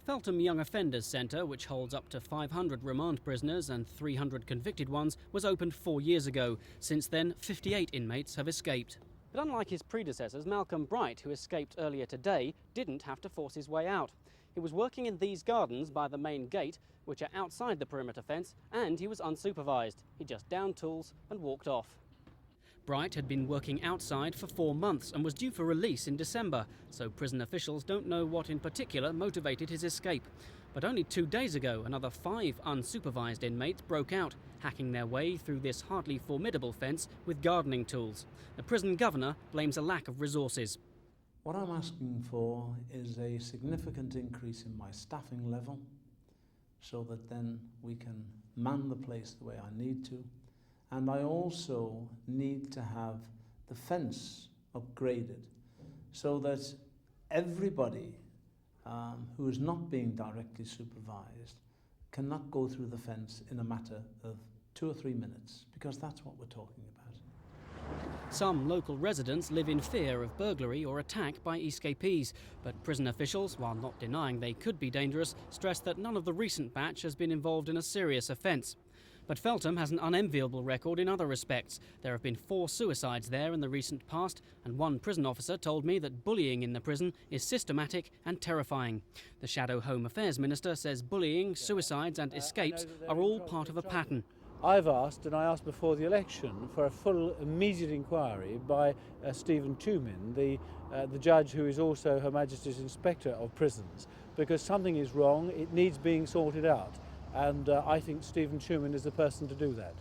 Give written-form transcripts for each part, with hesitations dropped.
Feltham Young Offenders Centre, which holds up to 500 remand prisoners and 300 convicted ones, was opened 4 years ago. Since then, 58 inmates have escaped. But unlike his predecessors, Malcolm Bright, who escaped earlier today, didn't have to force his way out. He was working in these gardens by the main gate, which are outside the perimeter fence, and he was unsupervised. He just downed tools and walked off. Bright had been working outside for 4 months and was due for release in December, so prison officials don't know what in particular motivated his escape. But only 2 days ago, another 5 unsupervised inmates broke out, hacking their way through this hardly formidable fence with gardening tools. The prison governor blames a lack of resources. What I'm asking for is a significant increase in my staffing level so that then we can man the place the way I need to. And I also need to have the fence upgraded so that everybody who is not being directly supervised cannot go through the fence in a matter of 2 or 3 minutes, because that's what we're talking about. Some local residents live in fear of burglary or attack by escapees, but prison officials, while not denying they could be dangerous, stress that none of the recent batch has been involved in a serious offence. But Feltham has an unenviable record in other respects. There have been 4 suicides there in the recent past, and one prison officer told me that bullying in the prison is systematic and terrifying. The Shadow Home Affairs Minister says bullying, suicides and escapes are all part of a pattern. I've asked, and I asked before the election, for a full immediate inquiry by Stephen Tumin, the judge who is also Her Majesty's Inspector of Prisons, because something is wrong, it needs being sorted out. And I think Stephen Tumin is the person to do that.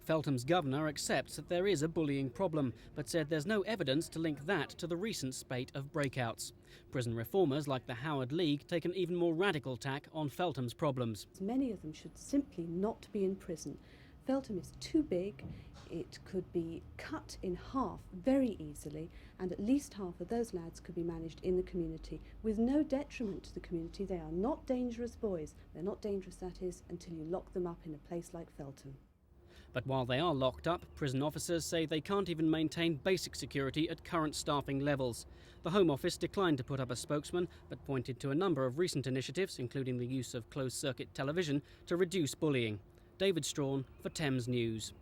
Feltham's governor accepts that there is a bullying problem, but said there's no evidence to link that to the recent spate of breakouts. Prison reformers like the Howard League take an even more radical tack on Feltham's problems. Many of them should simply not be in prison. Feltham is too big, it could be cut in half very easily, and at least half of those lads could be managed in the community with no detriment to the community. They are not dangerous boys. They're not dangerous, that is, until you lock them up in a place like Feltham. But while they are locked up, prison officers say they can't even maintain basic security at current staffing levels. The Home Office declined to put up a spokesman, but pointed to a number of recent initiatives, including the use of closed-circuit television, to reduce bullying. David Strawn for Thames News.